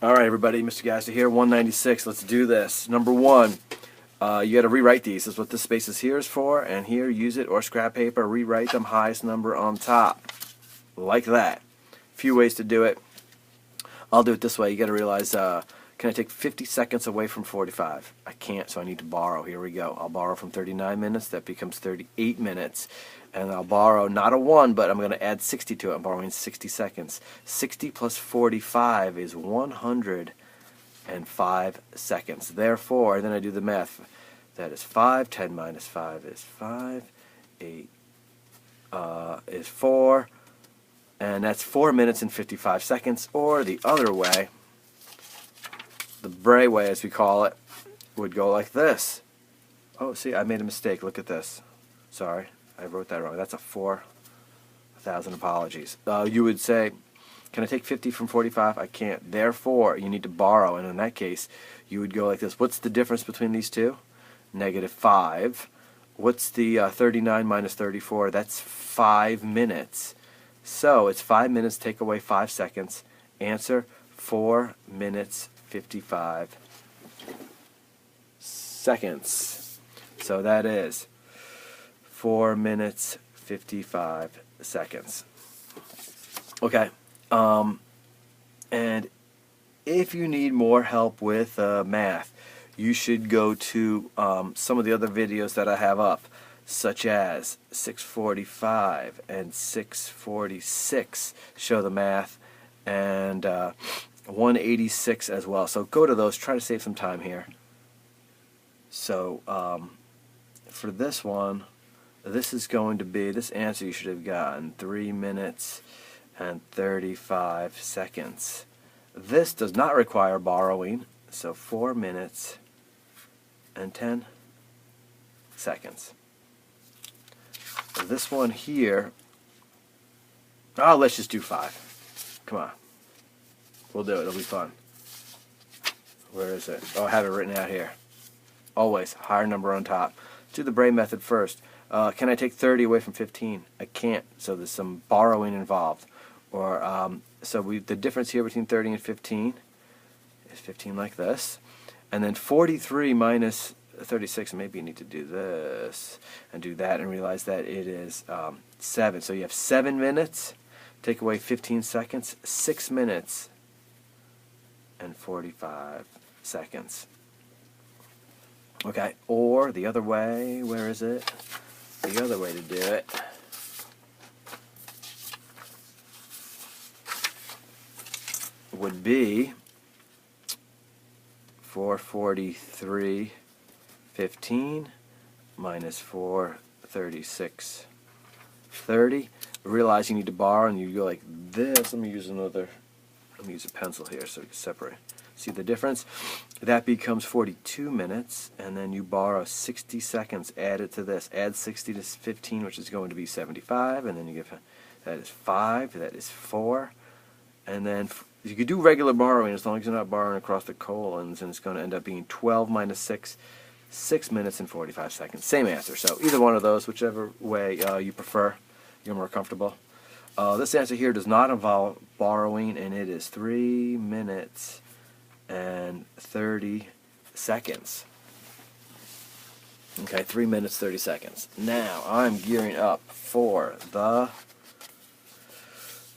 Alright everybody, Mr. Gazda here, 196. Let's do this. Number one, you got to rewrite these. This is what this space is here is for, and here use it or scrap paper, rewrite them highest number on top. Like that. Few ways to do it. I'll do it this way. You got to realize, can I take 50 seconds away from 45? I can't, so I need to borrow. Here we go. I'll borrow from 39 minutes. That becomes 38 minutes. And I'll borrow not a 1, but I'm going to add 60 to it. I'm borrowing 60 seconds. 60 plus 45 is 105 seconds. Therefore, then I do the math. That is 5. 10 minus 5 is 5. 8 is 4. And that's 4 minutes and 55 seconds. Or the other way, the Bray way as we call it, would go like this. Oh, see, I made a mistake. Look at this. Sorry, I wrote that wrong. That's a 4,000 apologies. You would say, can I take 50 from 45? I can't. Therefore, you need to borrow. And in that case, you would go like this. What's the difference between these two? -5. What's the 39 minus 34? That's 5 minutes. So it's 5 minutes, take away 5 seconds. Answer, 4 minutes, 55 seconds. So that is 4 minutes, 55 seconds. Okay. And if you need more help with math, you should go to some of the other videos that I have up, such as 645 and 646 show the math, and 186 as well. So go to those, try to save some time here. So for this one, this is going to be, this answer you should have gotten 3 minutes and 35 seconds. This does not require borrowing, so 4 minutes and 10 seconds. This one here, oh, let's just do 5. Come on. We'll do it. It'll be fun. Where is it? Oh, I have it written out here. Always, higher number on top. Do the Bray method first. Can I take 30 away from 15? I can't, so there's some borrowing involved. Or so the difference here between 30 and 15 is 15 like this. And then 43 minus 36, maybe you need to do this and do that and realize that it is 7. So you have 7 minutes, take away 15 seconds, 6 minutes and 45 seconds. Okay, or the other way, where is it? The other way to do it would be 443.15 minus 436.30. Realize you need to borrow, and you go like this. Let me use a pencil here so we can separate. See the difference? That becomes 42 minutes, and then you borrow 60 seconds. Add it to this. Add 60 to 15, which is going to be 75, and then you give that is 5. That is 4, and then you could do regular borrowing as long as you're not borrowing across the colons, and it's going to end up being 12 minus 6, 6 minutes and 45 seconds. Same answer. So either one of those, whichever way you prefer, you're more comfortable. This answer here does not involve borrowing, and it is 3 minutes and 30 seconds. Okay, 3 minutes, 30 seconds. Now, I'm gearing up for the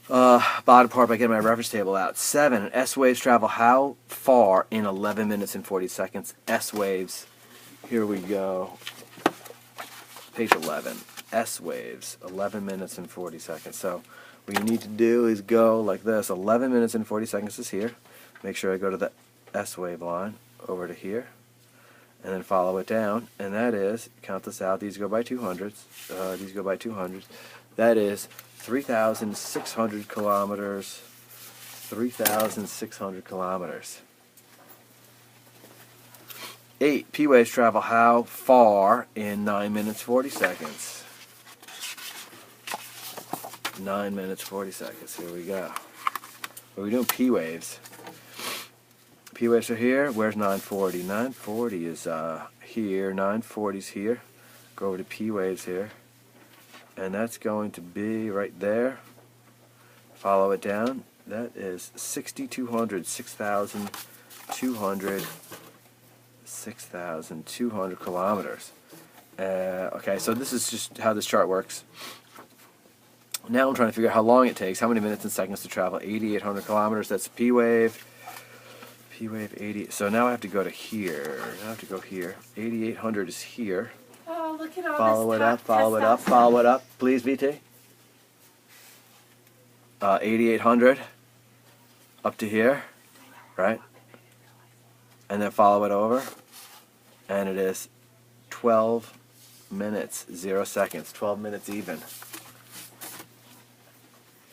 bottom part by getting my reference table out. 7. S waves travel how far in 11 minutes and 40 seconds? S waves. Here we go. Page 11. S waves. 11 minutes and 40 seconds. So what you need to do is go like this. 11 minutes and 40 seconds is here. Make sure I go to the S wave line over to here, and then follow it down, and that is, count this out, these go by 200s, these go by 200s, that is 3,600 kilometers, 3,600 kilometers. 8. P waves travel how far in 9 minutes 40 seconds? 9 minutes 40 seconds, here we go. What are we doing? P waves. P waves are here. Where's 940? 940 is here. 940 is here. Go over to P waves here. And that's going to be right there. Follow it down. That is 6,200, 6,200, 6,200 kilometers. Okay, so this is just how this chart works. Now I'm trying to figure out how long it takes, how many minutes and seconds to travel 8,800 kilometers. That's P wave. P wave 80. So now I have to go to here. I have to go here. 8,800 is here. Oh, look at all Follow this it up, follow it up, follow it up. Please, VT. 8,800 up to here, right? And then follow it over. And it is 12 minutes, 0 seconds. 12 minutes even.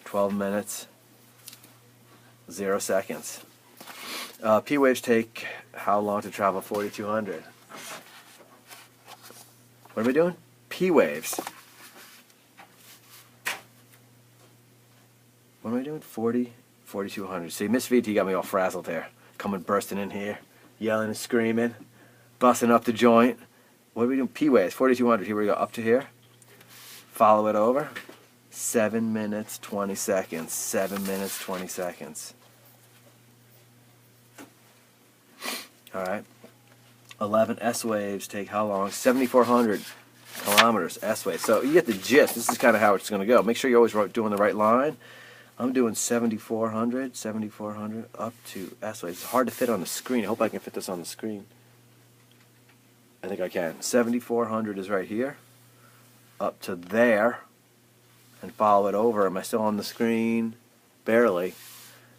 12 minutes, 0 seconds. P waves take how long to travel 4,200? What are we doing? P waves. What am I doing? 4,200. See, Miss VT got me all frazzled there. Coming bursting in here, yelling and screaming, busting up the joint. What are we doing? P waves, 4,200. Here we go, up to here. Follow it over. 7 minutes, 20 seconds. 7 minutes, 20 seconds. Alright. 11 S waves take how long? 7,400 kilometers S waves. So you get the gist. This is kind of how it's going to go. Make sure you're always doing the right line. I'm doing 7,400 up to S waves. It's hard to fit on the screen. I hope I can fit this on the screen. I think I can. 7,400 is right here. Up to there. And follow it over. Am I still on the screen? Barely.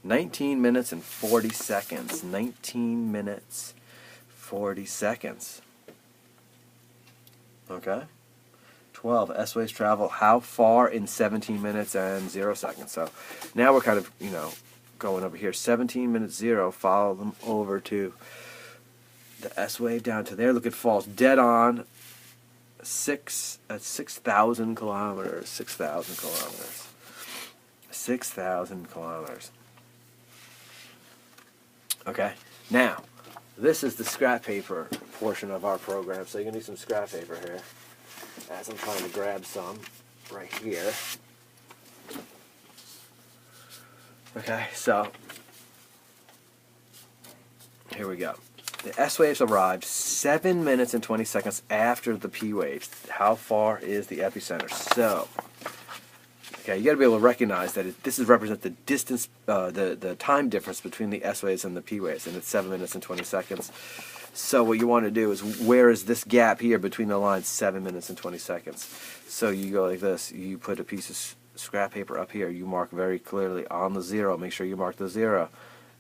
19 minutes and 40 seconds. 19 minutes, 40 seconds. Okay. 12. S waves travel how far in 17 minutes and 0 seconds? So now we're kind of, going over here. 17 minutes 0. Follow them over to the S wave down to there. Look, it falls dead on. 6,000 kilometers. 6,000 kilometers. 6,000 kilometers. Okay. Now, this is the scrap paper portion of our program. So you're going to need some scrap paper here. As I'm trying to grab some right here. Okay, so here we go. The S waves arrived 7 minutes and 20 seconds after the P waves. How far is the epicenter? So, okay, you got to be able to recognize that this is represent the distance, the time difference between the S waves and the P waves, and it's 7 minutes and 20 seconds. So what you want to do is, where is this gap here between the lines? 7 minutes and 20 seconds. So you go like this. You put a piece of scrap paper up here. You mark very clearly on the 0. Make sure you mark the 0.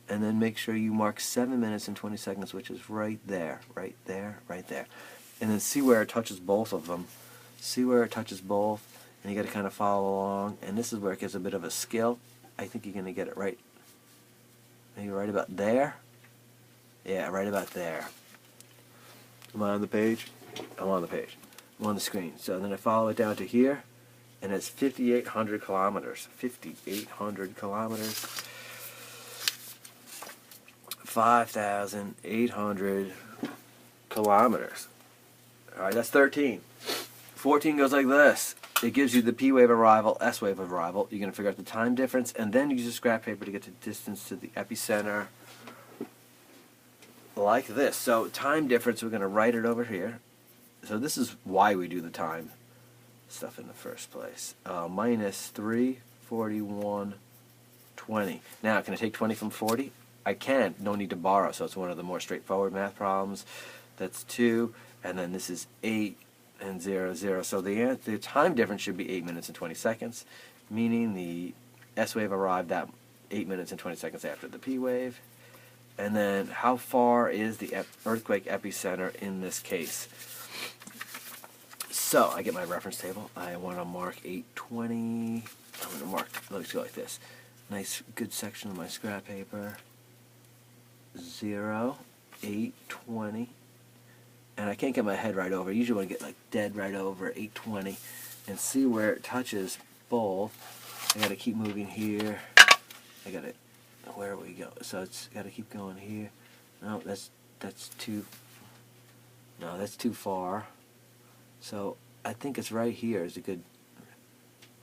And then make sure you mark 7 minutes and 20 seconds, which is right there, right there, right there. And then see where it touches both of them. See where it touches both. And you got to kind of follow along. And this is where it gets a bit of a skill. I think you're going to get it right. Maybe right about there. Yeah, right about there. Am I on the page? I'm on the page. I'm on the screen. So then I follow it down to here. And it's 5,800 kilometers. 5,800 kilometers. 5,800 kilometers. Alright, that's 13. 14 goes like this. It gives you the P wave arrival, S wave arrival. You're going to figure out the time difference and then use a scrap paper to get the distance to the epicenter. Like this. So time difference, we're going to write it over here. So this is why we do the time stuff in the first place. Minus 341.20. Now, can I take 20 from 40? I can. No need to borrow. So it's one of the more straightforward math problems. That's 2. And then this is 8 and 0, 0. So the time difference should be 8 minutes and 20 seconds, meaning the S wave arrived at 8 minutes and 20 seconds after the P wave. And then how far is the earthquake epicenter in this case? So I get my reference table. I want to mark 820. I'm going to mark, let's go like this. Nice, good section of my scrap paper. 0, 820. And I can't get my head right over. I usually want to get like dead right over 820 and see where it touches both. I got to keep moving here. I got to, where we go? So it's got to keep going here. No, that's too. No, that's too far. So I think it's right here is a good.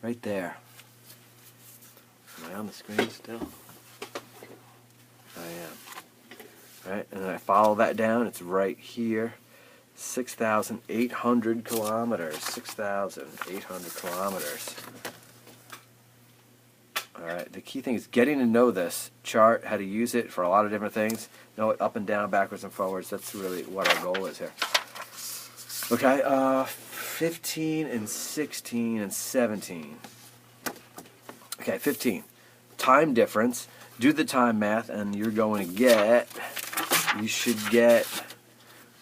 Right there. Am I on the screen still? I am. Alright, and then I follow that down. It's right here. 6,800 kilometers. 6,800 kilometers. Alright, the key thing is getting to know this chart, how to use it for a lot of different things. Know it up and down, backwards and forwards. That's really what our goal is here. Okay, 15 and 16 and 17. Okay, 15. Time difference. Do the time math, and you're going to get, you should get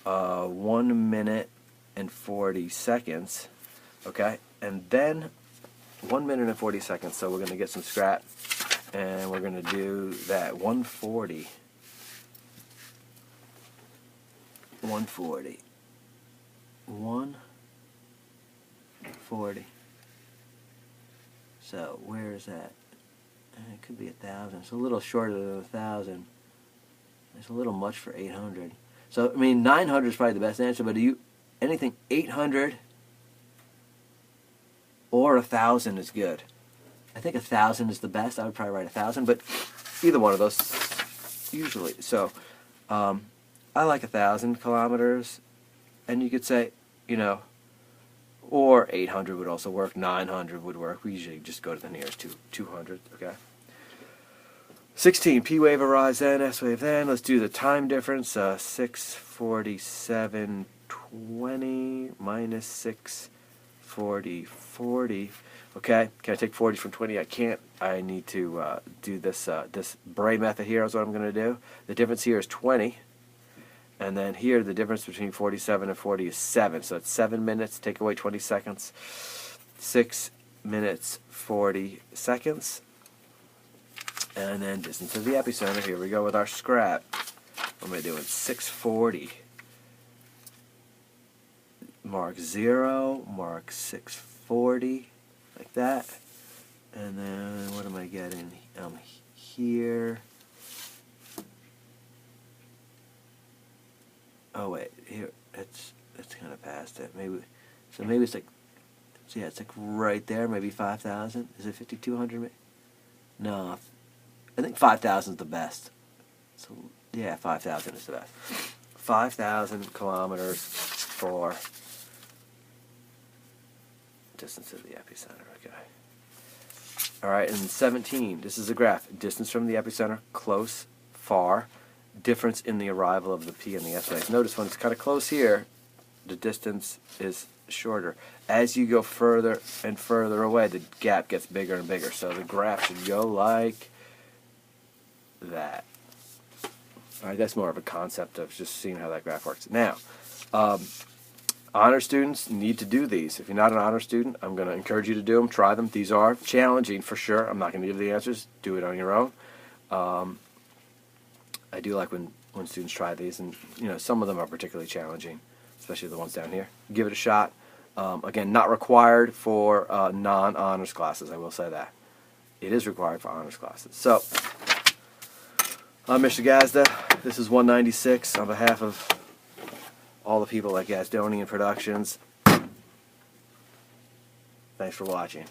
1 minute and 40 seconds. Okay, and then 1 minute and 40 seconds. So we're going to get some scrap, and we're going to do that 140. 140. 140. So where is that? It could be 1,000. It's a little shorter than 1,000. It's a little much for 800. So I mean, 900 is probably the best answer. But do you anything 800 or 1,000 is good. I think 1,000 is the best. I would probably write 1,000, but either one of those usually. So I like 1,000 kilometers, and you could say, you know, or 800 would also work. 900 would work. We usually just go to the nearest 200. Okay. 16. P wave arrives then. S wave then. Let's do the time difference. 6:47:20 minus 6:40:40. Okay. Can I take 40 from 20? I can't. I need to do this this Bray method here is what I'm going to do. The difference here is 20. And then here, the difference between 47 and 40 is 7. So it's 7 minutes. Take away 20 seconds. 6 minutes, 40 seconds. And then distance to the epicenter. Here we go with our scrap. What am I doing? 640. Mark 0. Mark 640. Like that. And then what am I getting? Here. Oh wait, here it's kind of past it. Maybe it's like, so yeah, it's like right there. Maybe 5,000. Is it 5,200? No, I think 5,000 is the best. So yeah, 5,000 is the best. 5,000 kilometers for distance to the epicenter. Okay. All right, and 17. This is a graph. Distance from the epicenter, close, far. Difference in the arrival of the P and the S wave. Notice when it's kind of close here, the distance is shorter. As you go further and further away, the gap gets bigger and bigger. So the graph should go like that. All right, that's more of a concept of just seeing how that graph works. Now, honor students need to do these. If you're not an honor student, I'm going to encourage you to do them. Try them. These are challenging for sure. I'm not going to give you the answers. Do it on your own. I do like when students try these, and you know, some of them are particularly challenging, especially the ones down here. Give it a shot. Again, not required for non-honors classes, I will say that. It is required for honors classes. So, I'm Mr. Gazda. This is 196 on behalf of all the people at GazdaHW Productions. Thanks for watching.